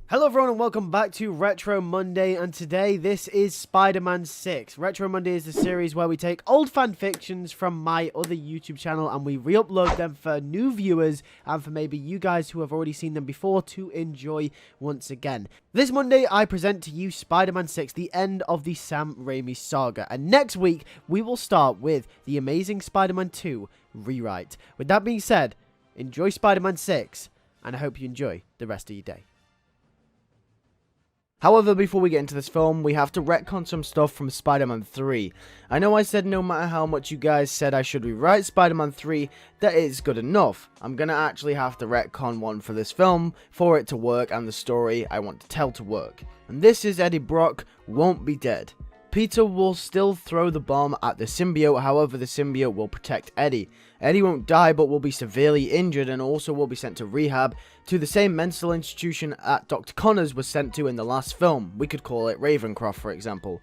Hello everyone and welcome back to Retro Monday, and today this is Spider-Man 6. Retro Monday is the series where we take old fan fictions from my other YouTube channel and we re-upload them for new viewers and for maybe you guys who have already seen them before to enjoy once again. This Monday I present to you Spider-Man 6, the end of the Sam Raimi saga, and next week we will start with the Amazing Spider-Man 2 rewrite. With that being said, enjoy Spider-Man 6 and I hope you enjoy the rest of your day. However, before we get into this film, we have to retcon some stuff from Spider-Man 3. I know I said no matter how much you guys said I should rewrite Spider-Man 3, that is good enough. I'm gonna actually have to retcon one for this film, for it to work and the story I want to tell to work. And this is Eddie Brock won't be dead. Peter will still throw the bomb at the symbiote, however the symbiote will protect Eddie. Eddie won't die but will be severely injured and also will be sent to rehab to the same mental institution that Dr. Connors was sent to in the last film. We could call it Ravencroft, for example.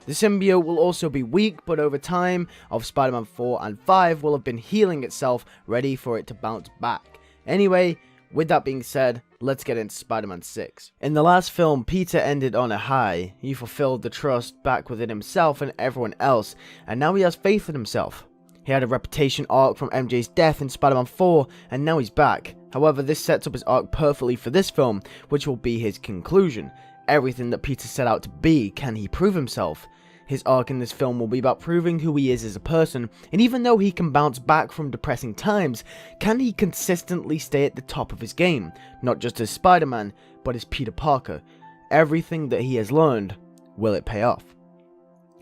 The symbiote will also be weak, but over time of Spider-Man 4 and 5 will have been healing itself, ready for it to bounce back. Anyway, with that being said, let's get into Spider-Man 6. In the last film, Peter ended on a high. He fulfilled the trust back within himself and everyone else, and now he has faith in himself. He had a reputation arc from MJ's death in Spider-Man 4, and now he's back. However, this sets up his arc perfectly for this film, which will be his conclusion. Everything that Peter set out to be, can he prove himself? His arc in this film will be about proving who he is as a person, and even though he can bounce back from depressing times, can he consistently stay at the top of his game? Not just as Spider-Man, but as Peter Parker. Everything that he has learned, will it pay off?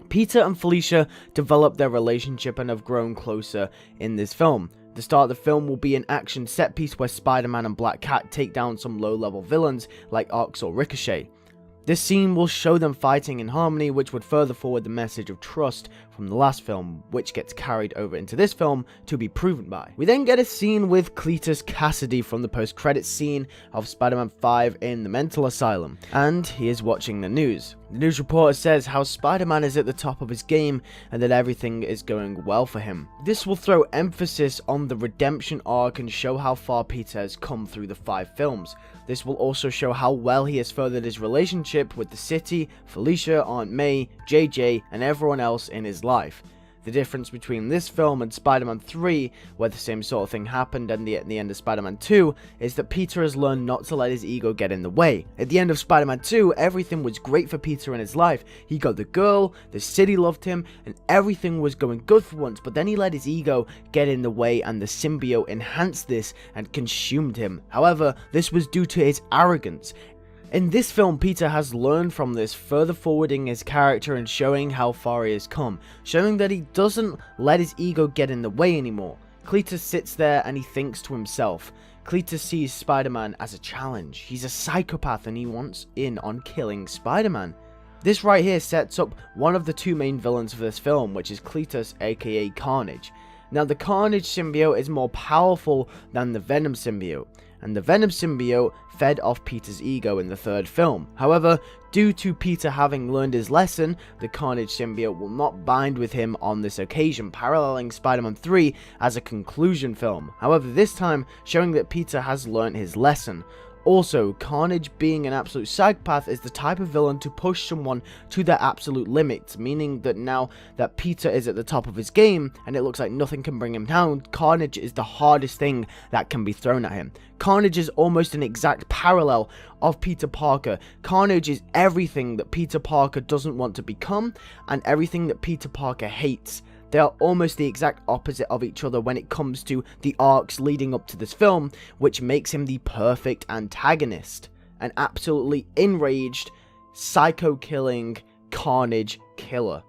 Peter and Felicia develop their relationship and have grown closer in this film. The start of the film will be an action set piece where Spider-Man and Black Cat take down some low-level villains like Arx or Ricochet. This scene will show them fighting in harmony, which would further forward the message of trust from the last film, which gets carried over into this film to be proven by. We then get a scene with Cletus Cassidy from the post-credits scene of Spider-Man 5 in the mental asylum, and he is watching the news. The news reporter says how Spider-Man is at the top of his game and that everything is going well for him. This will throw emphasis on the redemption arc and show how far Peter has come through the 5 films. This will also show how well he has furthered his relationship with the city, Felicia, Aunt May, JJ, and everyone else in his life. The difference between this film and Spider-Man 3, where the same sort of thing happened at the end of Spider-Man 2, is that Peter has learned not to let his ego get in the way. At the end of Spider-Man 2, everything was great for Peter in his life. He got the girl, the city loved him, and everything was going good for once, but then he let his ego get in the way and the symbiote enhanced this and consumed him. However, this was due to his arrogance. In this film, Peter has learned from this, further forwarding his character and showing how far he has come, showing that he doesn't let his ego get in the way anymore. Cletus sits there and he thinks to himself. Cletus sees Spider-Man as a challenge. He's a psychopath and he wants in on killing Spider-Man. This right here sets up one of the 2 main villains for this film, which is Cletus, aka Carnage. Now, the Carnage symbiote is more powerful than the Venom symbiote, and the Venom symbiote fed off Peter's ego in the 3rd film. However, due to Peter having learned his lesson, the Carnage symbiote will not bind with him on this occasion, paralleling Spider-Man 3 as a conclusion film. However, this time showing that Peter has learned his lesson. Also, Carnage, being an absolute psychopath, is the type of villain to push someone to their absolute limits, meaning that now that Peter is at the top of his game and it looks like nothing can bring him down, Carnage is the hardest thing that can be thrown at him. Carnage is almost an exact parallel of Peter Parker. Carnage is everything that Peter Parker doesn't want to become and everything that Peter Parker hates. They are almost the exact opposite of each other when it comes to the arcs leading up to this film, which makes him the perfect antagonist. An absolutely enraged, psycho-killing Carnage killer.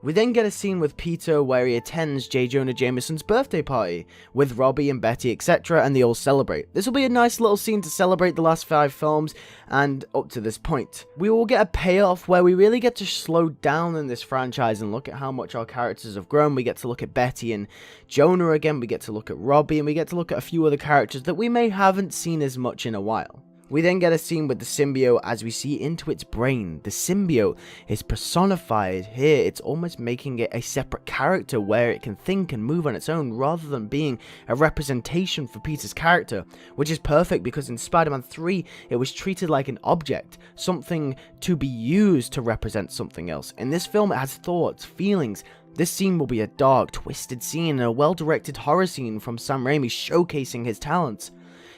We then get a scene with Peter where he attends J. Jonah Jameson's birthday party with Robbie and Betty, etc., and they all celebrate. This will be a nice little scene to celebrate the last 5 films and up to this point. We will get a payoff where we really get to slow down in this franchise and look at how much our characters have grown. We get to look at Betty and Jonah again, we get to look at Robbie, and we get to look at a few other characters that we may haven't seen as much in a while. We then get a scene with the symbiote as we see into its brain. The symbiote is personified here. It's almost making it a separate character where it can think and move on its own rather than being a representation for Peter's character, which is perfect because in Spider-Man 3 it was treated like an object, something to be used to represent something else. In this film it has thoughts, feelings. This scene will be a dark, twisted scene and a well-directed horror scene from Sam Raimi showcasing his talents.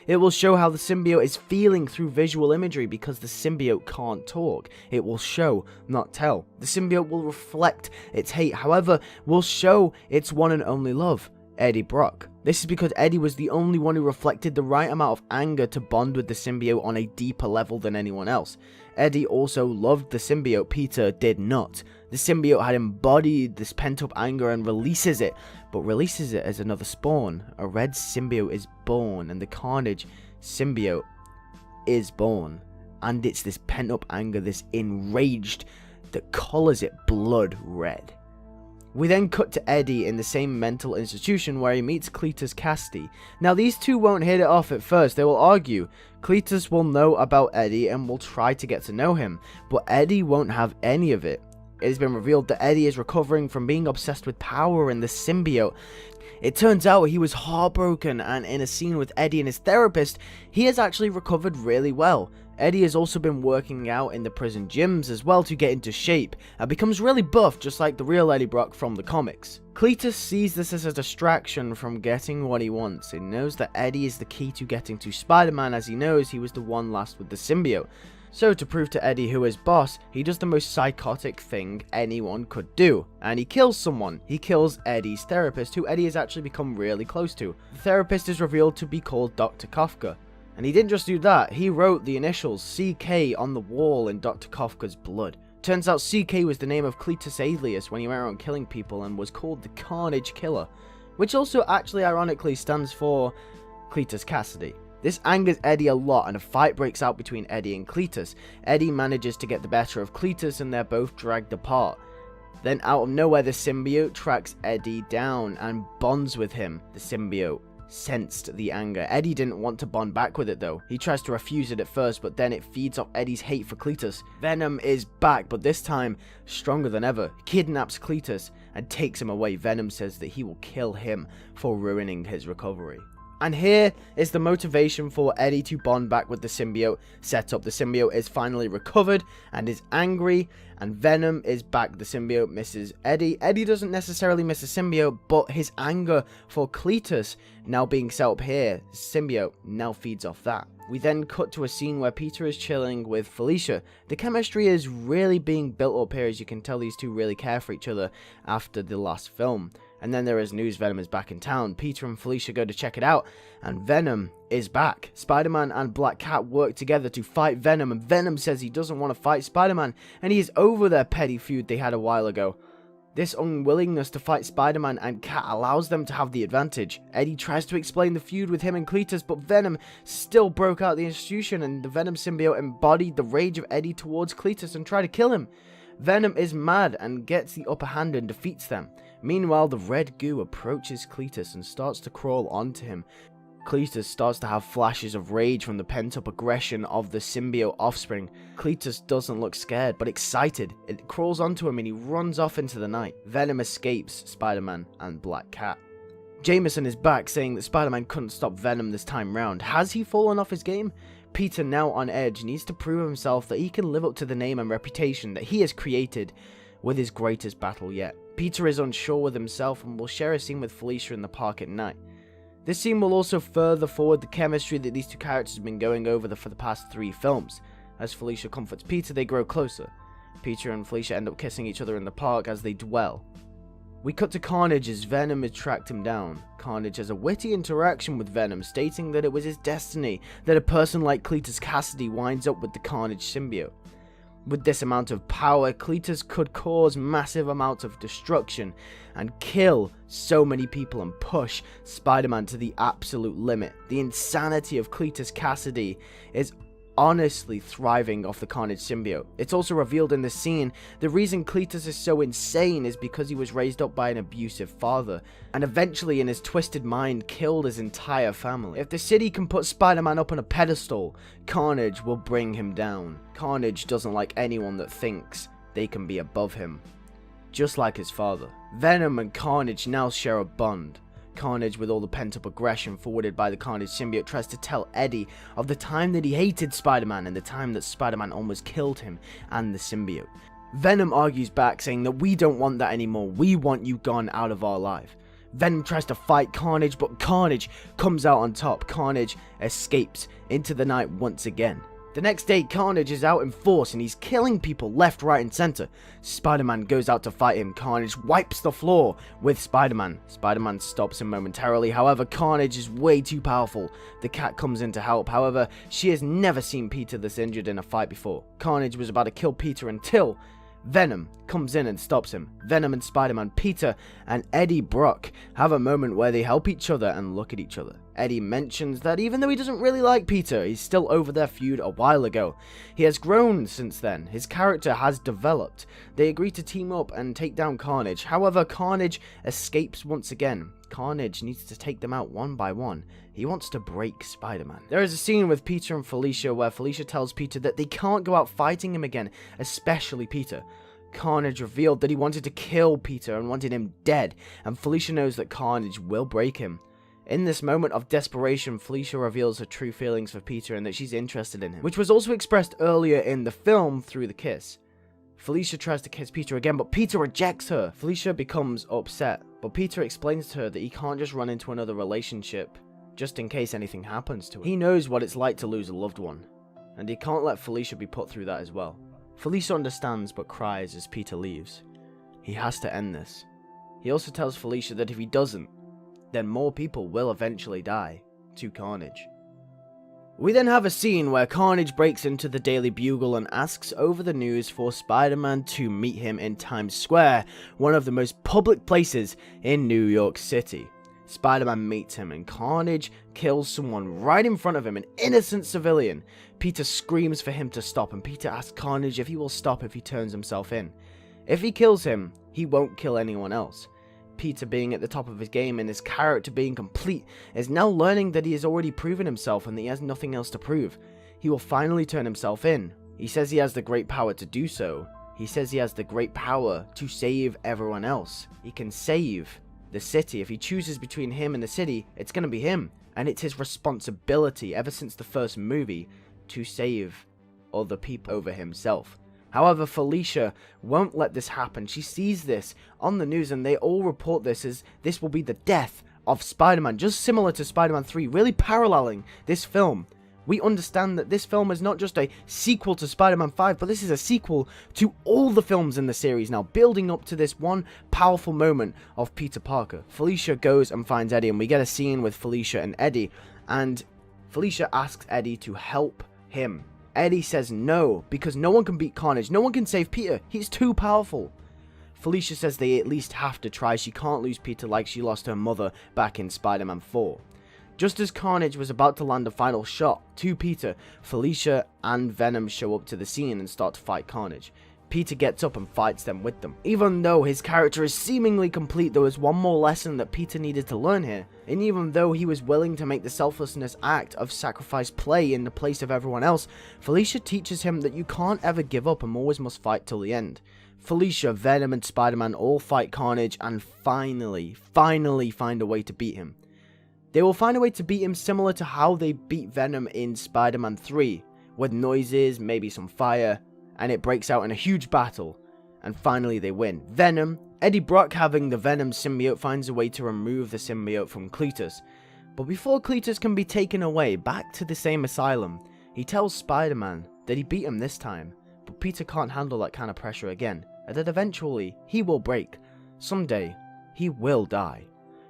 It will show how the symbiote is feeling through visual imagery because the symbiote can't talk. It will show, not tell. The symbiote will reflect its hate, however, will show its one and only love, Eddie Brock. This is because Eddie was the only one who reflected the right amount of anger to bond with the symbiote on a deeper level than anyone else. Eddie also loved the symbiote, Peter did not. The symbiote had embodied this pent-up anger and releases it, but releases it as another spawn. A red symbiote is born, and the Carnage symbiote is born. And it's this pent-up anger, this enraged, that colors it blood red. We then cut to Eddie in the same mental institution where he meets Cletus Cassidy. Now these two won't hit it off at first, they will argue. Cletus will know about Eddie and will try to get to know him, but Eddie won't have any of it. It has been revealed that Eddie is recovering from being obsessed with power and the symbiote. It turns out he was heartbroken, and in a scene with Eddie and his therapist, he has actually recovered really well. Eddie has also been working out in the prison gyms as well to get into shape, and becomes really buff just like the real Eddie Brock from the comics. Cletus sees this as a distraction from getting what he wants. He knows that Eddie is the key to getting to Spider-Man, as he knows he was the one last with the symbiote. So to prove to Eddie who is boss, he does the most psychotic thing anyone could do, and he kills someone. He kills Eddie's therapist, who Eddie has actually become really close to. The therapist is revealed to be called Dr. Kafka. And he didn't just do that, he wrote the initials CK on the wall in Dr. Kafka's blood. Turns out CK was the name of Cletus' alias when he went around killing people and was called the Carnage Killer, which also actually ironically stands for Cletus Cassidy. This angers Eddie a lot and a fight breaks out between Eddie and Cletus. Eddie manages to get the better of Cletus and they're both dragged apart. Then out of nowhere the symbiote tracks Eddie down and bonds with him. The symbiote sensed the anger. Eddie didn't want to bond back with it though. He tries to refuse it at first, but then it feeds off Eddie's hate for Cletus. Venom is back, but this time stronger than ever. He kidnaps Cletus and takes him away. Venom says that he will kill him for ruining his recovery. And here is the motivation for Eddie to bond back with the symbiote set up. The symbiote is finally recovered and is angry, and Venom is back. The symbiote misses Eddie. Eddie doesn't necessarily miss the symbiote, but his anger for Cletus now being set up here, the symbiote now feeds off that. We then cut to a scene where Peter is chilling with Felicia. The chemistry is really being built up here, as you can tell these two really care for each other after the last film. And then there is news Venom is back in town. Peter and Felicia go to check it out, and Venom is back. Spider-Man and Black Cat work together to fight Venom, and Venom says he doesn't want to fight Spider-Man, and he is over their petty feud they had a while ago. This unwillingness to fight Spider-Man and Cat allows them to have the advantage. Eddie tries to explain the feud with him and Cletus, but Venom still broke out the institution, and the Venom symbiote embodied the rage of Eddie towards Cletus and tried to kill him. Venom is mad and gets the upper hand and defeats them. Meanwhile, the red goo approaches Cletus and starts to crawl onto him. Cletus starts to have flashes of rage from the pent-up aggression of the symbiote offspring. Cletus doesn't look scared, but excited. It crawls onto him and he runs off into the night. Venom escapes Spider-Man and Black Cat. Jameson is back, saying that Spider-Man couldn't stop Venom this time round. Has he fallen off his game? Peter, now on edge, needs to prove himself that he can live up to the name and reputation that he has created with his greatest battle yet. Peter is unsure with himself and will share a scene with Felicia in the park at night. This scene will also further forward the chemistry that these two characters have been going over for the past 3 films. As Felicia comforts Peter, they grow closer. Peter and Felicia end up kissing each other in the park as they dwell. We cut to Carnage as Venom has tracked him down. Carnage has a witty interaction with Venom, stating that it was his destiny that a person like Cletus Cassidy winds up with the Carnage symbiote. With this amount of power, Cletus could cause massive amounts of destruction and kill so many people and push Spider-Man to the absolute limit. The insanity of Cletus Cassidy is honestly thriving off the Carnage symbiote. It's also revealed in this scene, the reason Cletus is so insane is because he was raised up by an abusive father, and eventually in his twisted mind killed his entire family. If the city can put Spider-Man up on a pedestal, Carnage will bring him down. Carnage doesn't like anyone that thinks they can be above him, just like his father. Venom and Carnage now share a bond. Carnage, with all the pent-up aggression forwarded by the Carnage symbiote, tries to tell Eddie of the time that he hated Spider-Man and the time that Spider-Man almost killed him and the symbiote. Venom argues back, saying that we don't want that anymore, we want you gone out of our life. Venom tries to fight Carnage, but Carnage comes out on top. Carnage escapes into the night once again. The next day, Carnage is out in force and he's killing people left, right and center. Spider-Man goes out to fight him. Carnage wipes the floor with Spider-Man. Spider-Man stops him momentarily. However, Carnage is way too powerful. The cat comes in to help. However, she has never seen Peter this injured in a fight before. Carnage was about to kill Peter until Venom comes in and stops him. Venom and Spider-Man, Peter and Eddie Brock have a moment where they help each other and look at each other. Eddie mentions that even though he doesn't really like Peter, he's still over their feud a while ago. He has grown since then. His character has developed. They agree to team up and take down Carnage. However, Carnage escapes once again. Carnage needs to take them out one by one. He wants to break Spider-Man. There is a scene with Peter and Felicia where Felicia tells Peter that they can't go out fighting him again, especially Peter. Carnage revealed that he wanted to kill Peter and wanted him dead, and Felicia knows that Carnage will break him. In this moment of desperation, Felicia reveals her true feelings for Peter and that she's interested in him, which was also expressed earlier in the film through the kiss. Felicia tries to kiss Peter again, but Peter rejects her. Felicia becomes upset, but Peter explains to her that he can't just run into another relationship just in case anything happens to him. He knows what it's like to lose a loved one, and he can't let Felicia be put through that as well. Felicia understands but cries as Peter leaves. He has to end this. He also tells Felicia that if he doesn't, then more people will eventually die to Carnage. We then have a scene where Carnage breaks into the Daily Bugle and asks over the news for Spider-Man to meet him in Times Square, one of the most public places in New York City. Spider-Man meets him and Carnage kills someone right in front of him, an innocent civilian. Peter screams for him to stop and Peter asks Carnage if he will stop if he turns himself in. If he kills him, he won't kill anyone else. Peter, being at the top of his game and his character being complete, is now learning that he has already proven himself and that he has nothing else to prove. He will finally turn himself in. He says he has the great power to do so. He says he has the great power to save everyone else. He can save the city. If he chooses between him and the city, it's going to be him. And it's his responsibility, ever since the first movie, to save other people over himself. However, Felicia won't let this happen. She sees this on the news and they all report this as this will be the death of Spider-Man, just similar to Spider-Man 3, really paralleling this film. We understand that this film is not just a sequel to Spider-Man 5, but this is a sequel to all the films in the series now, building up to this one powerful moment of Peter Parker. Felicia goes and finds Eddie, and we get a scene with Felicia and Eddie, and Felicia asks Eddie to help him. Eddie says no, because no one can beat Carnage, no one can save Peter, he's too powerful. Felicia says they at least have to try, she can't lose Peter like she lost her mother back in Spider-Man 4. Just as Carnage was about to land a final shot to Peter, Felicia and Venom show up to the scene and start to fight Carnage. Peter gets up and fights them with them. Even though his character is seemingly complete, there was one more lesson that Peter needed to learn here. And even though he was willing to make the selflessness act of sacrifice play in the place of everyone else, Felicia teaches him that you can't ever give up and always must fight till the end. Felicia, Venom and Spider-Man all fight Carnage and finally find a way to beat him. They will find a way to beat him similar to how they beat Venom in Spider-Man 3, with noises, maybe some fire, and it breaks out in a huge battle, and finally they win. Venom, Eddie Brock having the Venom symbiote, finds a way to remove the symbiote from Cletus. But before Cletus can be taken away back to the same asylum, he tells Spider-Man that he beat him this time, but Peter can't handle that kind of pressure again, and that eventually he will break. Someday, he will die.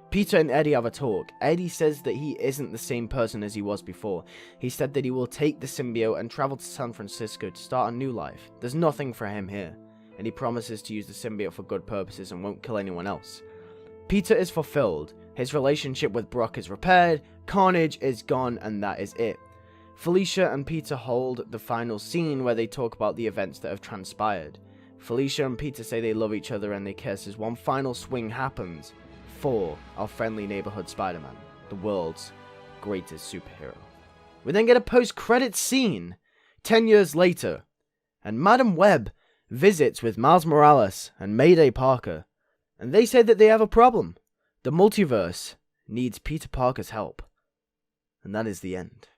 Peter and Eddie have a talk. Eddie says that he isn't the same person as he was before. He said that he will take the symbiote and travel to San Francisco to start a new life. There's nothing for him here, and he promises to use the symbiote for good purposes and won't kill anyone else. Peter is fulfilled. His relationship with Brock is repaired. Carnage is gone, and that is it. Felicia and Peter hold the final scene where they talk about the events that have transpired. Felicia and Peter say they love each other and they kiss as one final swing happens for our friendly neighborhood Spider-Man, the world's greatest superhero. We then get a post-credits scene 10 years later, and Madam Web visits with Miles Morales and Mayday Parker, and they say that they have a problem. The multiverse needs Peter Parker's help. And that is the end.